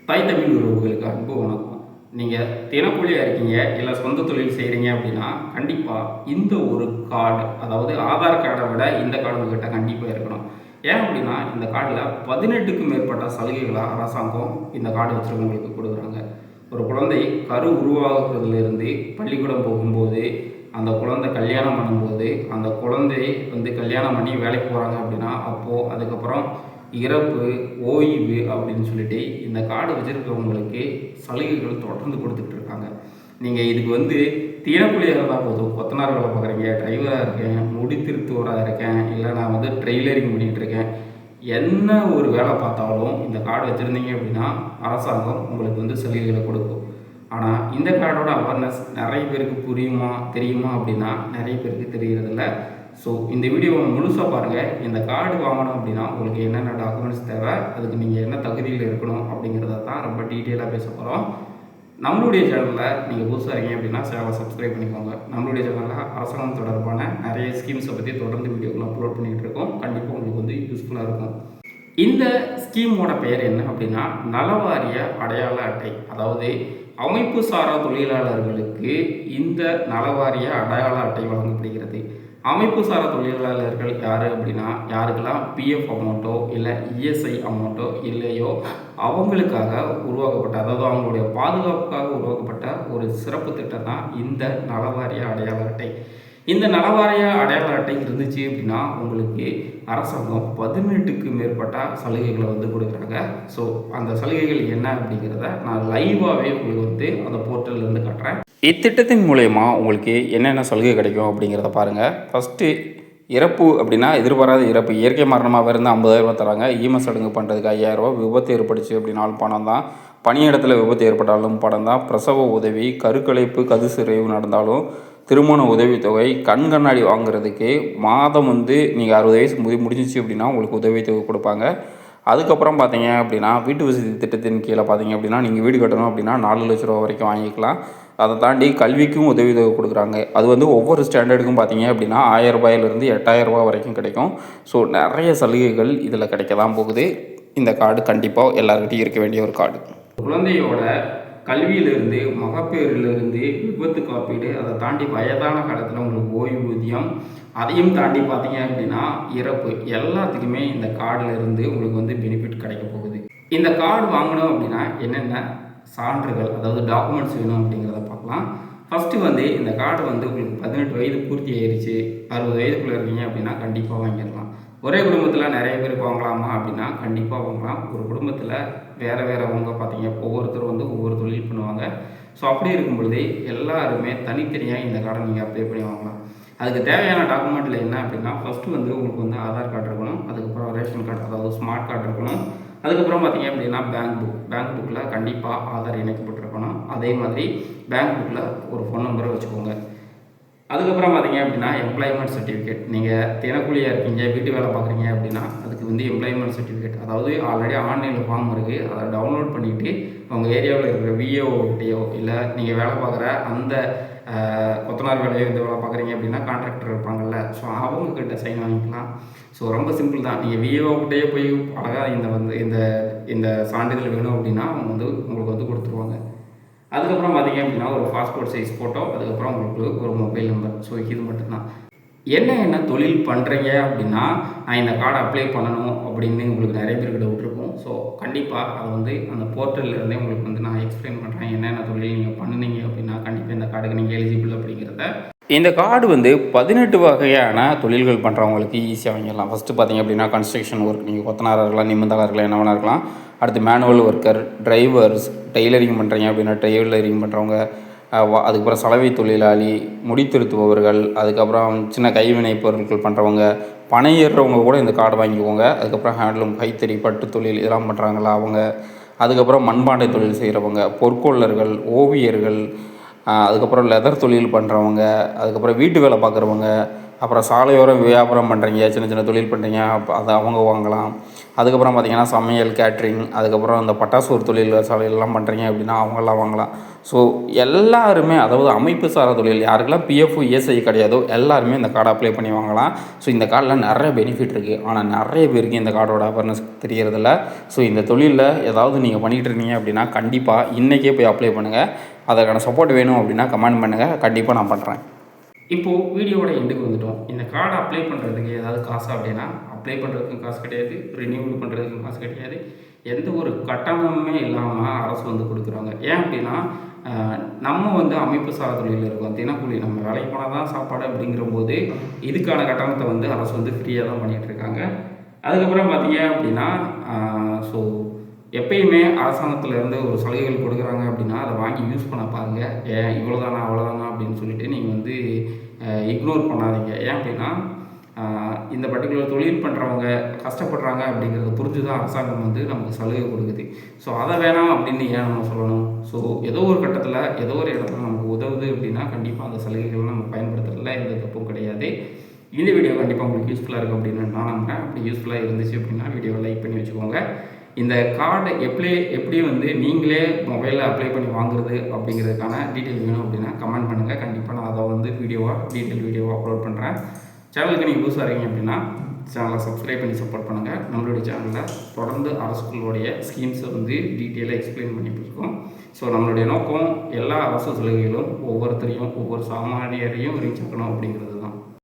தாய் தமிழ் உறவுகளுக்கு அன்பு வணக்கம். நீங்கள் தினக்கூலியாக இருக்கீங்க இல்லை சொந்த தொழில் செய்கிறீங்க அப்படின்னா கண்டிப்பாக இந்த ஒரு கார்டு, அதாவது ஆதார் கார்டை விட இந்த கார்டு உங்ககிட்ட கண்டிப்பாக இருக்கணும். ஏன் அப்படின்னா இந்த கார்டில் 18க்கும் மேற்பட்ட சலுகைகளாக அரசாங்கம் இந்த கார்டு வச்சுருக்கவங்களுக்கு கொடுக்குறாங்க. ஒரு குழந்தை கரு உருவாகிறதுலேருந்து பள்ளிக்கூடம் போகும்போது, அந்த குழந்தை கல்யாணம் பண்ணும்போது, அந்த குழந்தை கல்யாணம் பண்ணி வேலைக்கு போகிறாங்க அப்படின்னா அப்போது, அதுக்கப்புறம் இறப்பு, ஓய்வு அப்படின்னு சொல்லிட்டு இந்த கார்டு வச்சுருக்கவங்களுக்கு சலுகைகள் தொடர்ந்து கொடுத்துட்ருக்காங்க. நீங்கள் இதுக்கு தினக்கூலியாக இருந்தால் போதும், கொத்தனார் வேலை பார்க்குறீங்க, டிரைவராக இருக்கேன், முடி திருத்துவராக இருக்கேன், இல்லை நான் ட்ரெய்லரிங் பண்ணிகிட்ருக்கேன், என்ன ஒரு வேலை பார்த்தாலும் இந்த கார்டு வச்சுருந்தீங்க அப்படின்னா அரசாங்கம் உங்களுக்கு சலுகைகளை கொடுக்கும். ஆனால் இந்த கார்டோட அவேர்னஸ் நிறைய பேருக்கு புரியுமா தெரியுமா அப்படின்னா நிறைய பேருக்கு தெரியறதில்ல. ஸோ இந்த வீடியோவை முழுசாக பாருங்கள். இந்த கார்டு வாங்கணும் அப்படின்னா உங்களுக்கு என்னென்ன டாக்குமெண்ட்ஸ் தேவை, அதுக்கு நீங்கள் என்ன தகுதியில் இருக்கணும் அப்படிங்கிறத தான் ரொம்ப டீட்டெயிலாக பேச போகிறோம். நம்மளுடைய சேனலில் நீங்கள் புதுசாக இருக்கீங்க அப்படின்னா சேனலை சப்ஸ்கிரைப் பண்ணிக்கோங்க. நம்மளுடைய சேனலில் அரசாங்கம் தொடர்பான நிறைய ஸ்கீம்ஸை பற்றி தொடர்ந்து வீடியோக்கள் அப்லோட் பண்ணிகிட்டு இருக்கோம். கண்டிப்பாக உங்களுக்கு யூஸ்ஃபுல்லாக இருக்கும். இந்த ஸ்கீமோட பெயர் என்ன அப்படின்னா நலவாரிய அடையாள அட்டை. அதாவது அமைப்பு சாரா தொழிலாளர்களுக்கு இந்த நலவாரிய அடையாள அட்டை வழங்கப்படுகிறது. அமைப்பு சாரா தொழிலாளர்கள் யார் அப்படின்னா யாருக்கெல்லாம் பிஎஃப் அமௌண்ட்டோ இல்லை இஎஸ்ஐ அமௌண்ட்டோ இல்லையோ அவங்களுக்காக உருவாக்கப்பட்ட, அதாவது அவங்களுடைய பாதுகாப்புக்காக உருவாக்கப்பட்ட ஒரு சிறப்பு திட்டம் தான் இந்த நலவாரிய அடையாள அட்டை. இந்த நலவாரிய அடையாள அட்டை இருந்துச்சு அப்படின்னா உங்களுக்கு அரசாங்கம் 18க்கு மேற்பட்ட சலுகைகளை கொடுக்குறாங்க. ஸோ அந்த சலுகைகள் என்ன அப்படிங்கிறத நான் லைவாகவே உங்களுக்கு அந்த போர்ட்டல்லேருந்து காட்டுறேன். இத்திட்டத்தின் மூலயமா உங்களுக்கு என்னென்ன சலுகை கிடைக்கும் அப்படிங்கிறத பாருங்கள். ஃபஸ்ட்டு இறப்பு அப்படின்னா எதிர்பாராத இறப்பு, இயற்கை மரணமாக இருந்தால் 50,000 தராங்க. ஈம சடங்கு பண்ணுறதுக்கு 5,000. விபத்து ஏற்பட்டுச்சு அப்படின்னாலும் பணம் தான். பணியிடத்தில் விபத்து ஏற்பட்டாலும் பணம் தான். பிரசவ உதவி, கருக்கலைப்பு, கதுசிறைவு நடந்தாலும் திருமண உதவித்தொகை, கண் கண்ணாடி வாங்குறதுக்கு மாதம் நீங்கள் 60 வயசு முடிஞ்சிச்சு அப்படின்னா உங்களுக்கு உதவித்தொகை கொடுப்பாங்க. அதுக்கப்புறம் பார்த்தீங்க அப்படின்னா வீட்டு வசதி திட்டத்தின் கீழே பார்த்தீங்க அப்படின்னா நீங்கள் வீடு கட்டணும் அப்படின்னா 4 லட்ச ரூபா வரைக்கும் வாங்கிக்கலாம். அதை தாண்டி கல்விக்கும் உதவித்தொகை கொடுக்குறாங்க. அது ஒவ்வொரு ஸ்டாண்டர்டுக்கும் பார்த்தீங்க அப்படின்னா 1000 ரூபாயிலிருந்து 8000 ரூபா வரைக்கும் கிடைக்கும். ஸோ நிறைய சலுகைகள் இதில் கிடைக்க தான் போகுது. இந்த கார்டு கண்டிப்பாக எல்லாருக்கிட்டையும் இருக்க வேண்டிய ஒரு கார்டு. குழந்தையோட கல்வியிலிருந்து, மகப்பேறிலிருந்து, விபத்து காப்பீடு, அதை தாண்டி வயதான காலத்தில் உங்களுக்கு ஓய்வூதியம், அதையும் தாண்டி பார்த்தீங்க அப்படின்னா இறப்பு, எல்லாத்துக்குமே இந்த கார்டில் இருந்து உங்களுக்கு பெனிஃபிட் கிடைக்க போகுது. இந்த கார்டு வாங்கணும் அப்படின்னா என்னென்ன சான்றுகள், அதாவது டாக்குமெண்ட்ஸ் வேணும் அப்படிங்கிறத பார்க்கலாம். ஃபஸ்ட்டு இந்த கார்டு உங்களுக்கு 18 வயது பூர்த்தி ஆயிடுச்சு, 60 வயதுக்குள்ளே இருக்கீங்க அப்படின்னா கண்டிப்பாக வாங்கிடலாம். ஒரே குடும்பத்தில் நிறைய பேருக்கு வாங்கலாமா அப்படின்னா கண்டிப்பாக வாங்கலாம். ஒரு குடும்பத்தில் வேறவங்க பார்த்தீங்க ஒவ்வொருத்தரும் ஒவ்வொரு தொழில் பண்ணுவாங்க. ஸோ அப்படி இருக்கும் பொழுது எல்லாருமே தனித்தனியாக இந்த கார்டை நீங்கள் அப்ளை பண்ணி வாங்கலாம். அதுக்கு தேவையான டாக்குமெண்ட்டில் என்ன அப்படின்னா ஃபஸ்ட்டு உங்களுக்கு ஆதார் கார்டு இருக்கணும். அதுக்கப்புறம் ரேஷன் கார்டு, அதாவது ஸ்மார்ட் கார்டு இருக்கணும். அதுக்கப்புறம் பார்த்தீங்க அப்படின்னா பேங்க் புக்கில் கண்டிப்பாக ஆதார் இணைக்கப்பட்டிருக்கணும். அதே மாதிரி பேங்க் புக்கில் ஒரு ஃபோன் நம்பரை வச்சுக்கோங்க. அதுக்கப்புறம் பார்த்தீங்க அப்படின்னா எம்ப்ளாய்மெண்ட் சர்டிஃபிகேட். நீங்கள் தினக்கூலியாக இருக்கீங்க, வீட்டு வேலை பார்க்குறீங்க அப்படின்னா அதுக்கு எம்ப்ளாய்மெண்ட் சர்டிஃபிகேட், அதாவது ஆல்ரெடி ஆன்லைனில் ஃபார்ம் இருக்குது, அதை டவுன்லோட் பண்ணிவிட்டு உங்கள் ஏரியாவில் இருக்கிற விஏஓட்டையோ இல்லை நீங்கள் வேலை பார்க்குற அந்த கொத்தனார் வேலையோ வேலை பார்க்குறீங்க அப்படின்னா கான்ட்ராக்டர் இருப்பாங்கள்ல, ஸோ அவங்கக்கிட்ட சைன் வாங்கிக்கலாம். ஸோ ரொம்ப சிம்பிள் தான். நீங்கள் விஏஓக்கிட்டேயே போய் அழகாக இந்த சான்றிதழ் வேணும் அப்படின்னா அவங்க உங்களுக்கு கொடுத்துருவாங்க. அதுக்கப்புறம் பார்த்தீங்க அப்படின்னா ஒரு பாஸ்போர்ட் சைஸ் ஃபோட்டோ, அதுக்கப்புறம் உங்களுக்கு ஒரு மொபைல் நம்பர். ஸோ இது மட்டும்தான். என்ன தொழில் பண்ணுறீங்க அப்படின்னா நான் இந்த கார்டை அப்ளை பண்ணணும் அப்படின்னு உங்களுக்கு நிறைய பேருக்கு டவுட் இருக்கும். ஸோ கண்டிப்பாக அதை அந்த போர்ட்டல்லேருந்தே உங்களுக்கு நான் எக்ஸ்பிளைன் பண்ணுறேன். என்னென்ன தொழில் நீங்கள் பண்ணுனீங்க அப்படின்னா கண்டிப்பாக இந்த கார்டுக்கு நீங்கள் எலிஜிபிள் அப்படிங்கிறத. இந்த கார்டு 18 வகையான தொழில்கள் பண்ணுறவங்களுக்கு ஈஸியாக வாங்கிடலாம். ஃபஸ்ட்டு பார்த்தீங்க அப்படின்னா கன்ஸ்ட்ரக்ஷன் ஒர்க், நீங்கள் கொத்தனாராக இருக்கலாம், நிமிந்தாராக இருக்கலாம், என்ன வேணா இருக்கலாம். அடுத்து மேனுவல் ஒர்க்கர், டிரைவர்ஸ், டெய்லரிங் பண்ணுறீங்க அப்படின்னா டெய்லரிங் பண்ணுறவங்க, அதுக்கப்புறம் சலவை தொழிலாளி, முடித்திருத்துபவர்கள், அதுக்கப்புறம் சின்ன கைவினை பொருட்கள் பண்ணுறவங்க, பனை ஏறுறவங்க கூட இந்த கார்டு வாங்கிக்குவோங்க. அதுக்கப்புறம் ஹேண்ட்லூம், கைத்தறி, பட்டு தொழில் இதெல்லாம் பண்ணுறாங்களா அவங்க, அதுக்கப்புறம் மண்பாண்டை தொழில் செய்கிறவங்க, பொற்கொள்ளர்கள், ஓவியர்கள், அதுக்கப்புறம் லெதர் தொழில் பண்ணுறவங்க, அதுக்கப்புறம் வீட்டு வேலை பார்க்குறவங்க, அப்புறம் சாலையோரம் வியாபாரம் பண்ணுறீங்க, சின்ன சின்ன தொழில் பண்ணுறீங்க, அதை அவங்க வாங்கலாம். அதுக்கப்புறம் பார்த்திங்கன்னா சமையல், கேட்ரிங், அதுக்கப்புறம் இந்த பட்டாசு ஒரு தொழில் சாலையெல்லாம் பண்ணுறீங்க அப்படின்னா அவங்கெல்லாம் வாங்கலாம். ஸோ எல்லாருமே, அதாவது அமைப்பு சாரா தொழில் யாருக்கெல்லாம் பிஎஃப், இஎஸ்ஐ கிடையாதோ எல்லாருமே இந்த கார்டை அப்ளை பண்ணி வாங்கலாம். ஸோ இந்த கார்டில் நிறைய பெனிஃபிட் இருக்குது. ஆனால் நிறைய பேருக்கு இந்த கார்டோட அவேர்னஸ் தெரியறதில்ல. ஸோ இந்த தொழிலில் ஏதாவது நீங்கள் பண்ணிகிட்டு இருந்தீங்க அப்படின்னா கண்டிப்பாக இன்றைக்கே போய் அப்ளை பண்ணுங்கள். அதற்கான சப்போர்ட் வேணும் அப்படின்னா கமெண்ட் பண்ணுங்கள், கண்டிப்பாக நான் பண்ணுறேன். இப்போது வீடியோவோட எண்டுக்கு வந்துட்டோம். இந்த கார்டை அப்ளை பண்ணுறதுக்கு ஏதாவது காசு அப்படின்னா அப்ளை பண்ணுறதுக்கும் காசு கிடையாது, ரினியூவல் பண்ணுறதுக்கும் காசு கிடையாது, எந்த ஒரு கட்டணமுமே இல்லாமல் அரசு வந்து கொடுக்குறாங்க. ஏன் அப்படின்னா நம்ம வந்து அமைப்பு சாரா தொழிலில் இருக்கோம், தினக்கூலி, நம்ம வேலைக்கு போனால் தான் சாப்பாடு அப்படிங்கிற போது இதுக்கான கட்டணத்தை வந்து அரசு வந்து ஃப்ரீயாக தான் பண்ணிகிட்டு இருக்காங்க. அதுக்கப்புறம் பார்த்தீங்க அப்படின்னா ஸோ எப்பயுமே அரசாங்கத்திலேருந்து ஒரு சலுகைகள் கொடுக்குறாங்க அப்படின்னா அதை வாங்கி யூஸ் பண்ண பாருங்கள். ஏன் இவ்வளோதானா அவ்வளோதானா அப்படின்னு சொல்லிட்டு நீங்கள் வந்து இக்னோர் பண்ணாதீங்க. ஏன் அப்படின்னா இந்த பர்டிகுலர் தொழில் பண்ணுறவங்க கஷ்டப்படுறாங்க அப்படிங்கிறத புரிஞ்சு தான் அரசாங்கம் வந்து நமக்கு சலுகை கொடுக்குது. ஸோ அதை வேணாம் அப்படின்னு ஏன் நம்ம சொல்லணும்? ஸோ ஏதோ ஒரு கட்டத்தில் ஏதோ ஒரு இடத்துல நமக்கு உதவுது அப்படின்னா கண்டிப்பாக அந்த சலுகைகள் நம்ம பயன்படுத்துறதுல எந்த தப்பும் கிடையாது. இந்த வீடியோ கண்டிப்பாக உங்களுக்கு யூஸ்ஃபுல்லாக இருக்கும் அப்படின்னு நான் நம்புகிறேன். அப்படி யூஸ்ஃபுல்லாக இருந்துச்சு அப்படின்னா வீடியோவை லைக் பண்ணி வச்சுக்கோங்க. இந்த கார்டு எப்படி வந்து நீங்களே மொபைலில் அப்ளை பண்ணி வாங்குறது அப்படிங்கிறதுக்கான டீட்டெயில் வேணும் அப்படின்னா கமெண்ட் பண்ணுங்கள். கண்டிப்பாக நான் அதை வந்து டீட்டெயில் வீடியோவாக அப்லோட் பண்ணுறேன். சேனலுக்கு நீங்கள் புதுசாக இருக்கீங்க அப்படின்னா சேனலை சப்ஸ்கிரைப் பண்ணி சப்போர்ட் பண்ணுங்கள். நம்மளுடைய சேனலில் தொடர்ந்து அரசுகளுடைய ஸ்கீம்ஸை வந்து டீட்டெயிலாக எக்ஸ்பிளைன் பண்ணிட்டு இருக்கோம். ஸோ நம்மளுடைய நோக்கம் எல்லா அரசு சலுகைகளும் ஒவ்வொருத்தரையும், ஒவ்வொரு சாமானியரையும் ரீச் ஆகணும் அப்படிங்கிறது தான்.